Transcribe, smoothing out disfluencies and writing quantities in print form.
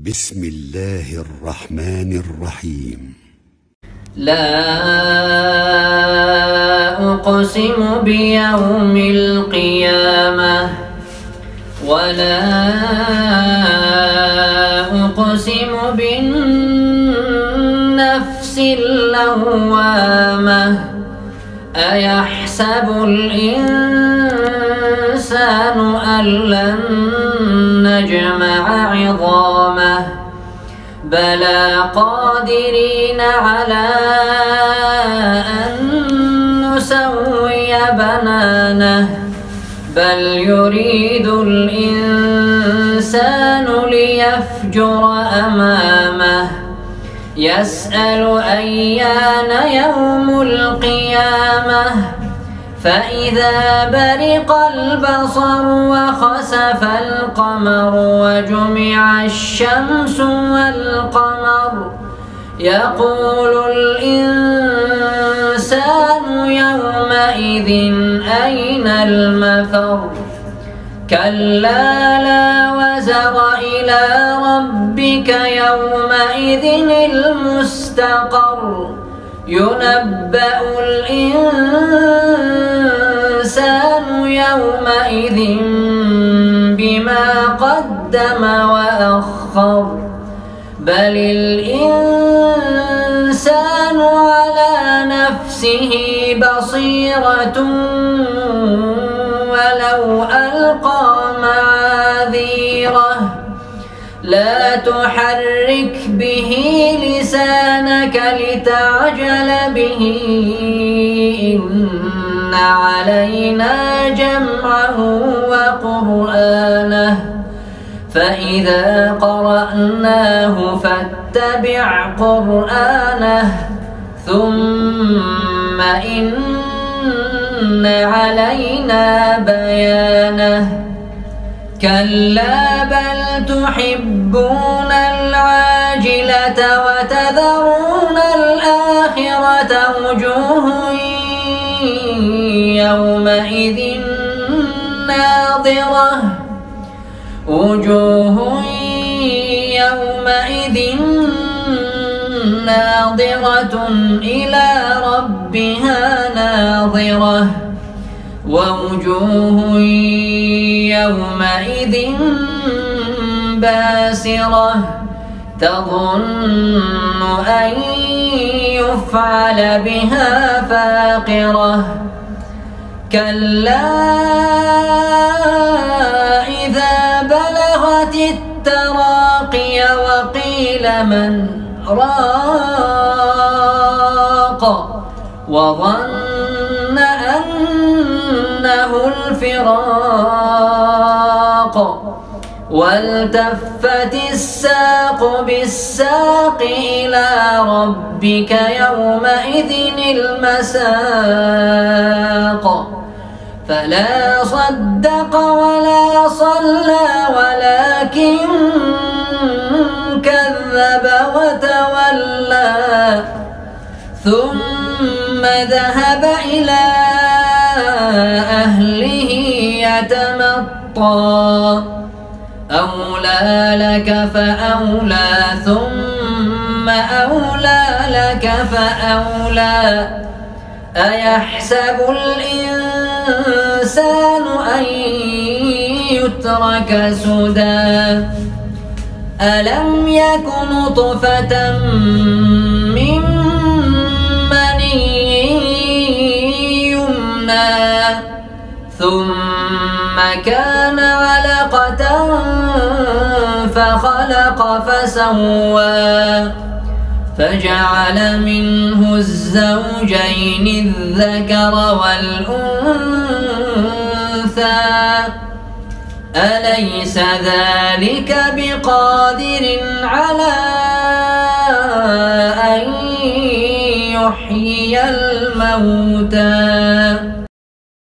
بسم الله الرحمن الرحيم. لا أقسم بيوم القيامة ولا أقسم بالنفس اللوامة أيحسب الإنسان أن لن نجمع عظامه بلى قادرين على أن نسوي بنانه بل يريد الإنسان ليفجر أمامه يسأل أيان يوم القيامة فإذا برق البصر وخسف القمر وجمع الشمس والقمر يقول الإنسان يومئذ أين المفر كلا لا وزر إلى ربك يومئذ المستقر ينبأ الإنسان يومئذ بما قدم وأخر بل الإنسان على نفسه بصيرة ولو ألقى معاذيره لا تحرك به لسانك لتعجل به إن علينا جمعه وقرآنه فإذا قرأناه فاتبع قرآنه ثم إن علينا بيانه كلا بل تحبون العاجلة وتذرون الآخرة وجوه يومئذ ناظرة وجوه يومئذ ناظرة إلى ربها ناظرة ووجوه يومئذ باسرة تظن أن يفعل بها فاقرة كلا إذا بلغت التراقي وقيل من راق وظن أنه الفراق والتفت الساق بالساق إلى ربك يومئذ المساق فلا صدق ولا صلى ولكن كذب وتولى ثم ذهب إلى أهله يتمطى أولى لك فأولى ثم أولى لك فأولى أيحسب الإنسان أن يترك سدى ألم يك نطفة من مني يمنى ثم كان علقة فخلق فسوى فجعل منه الزوجين الذكر والأنثى أليس ذلك بقادر على أن يحيي الموتى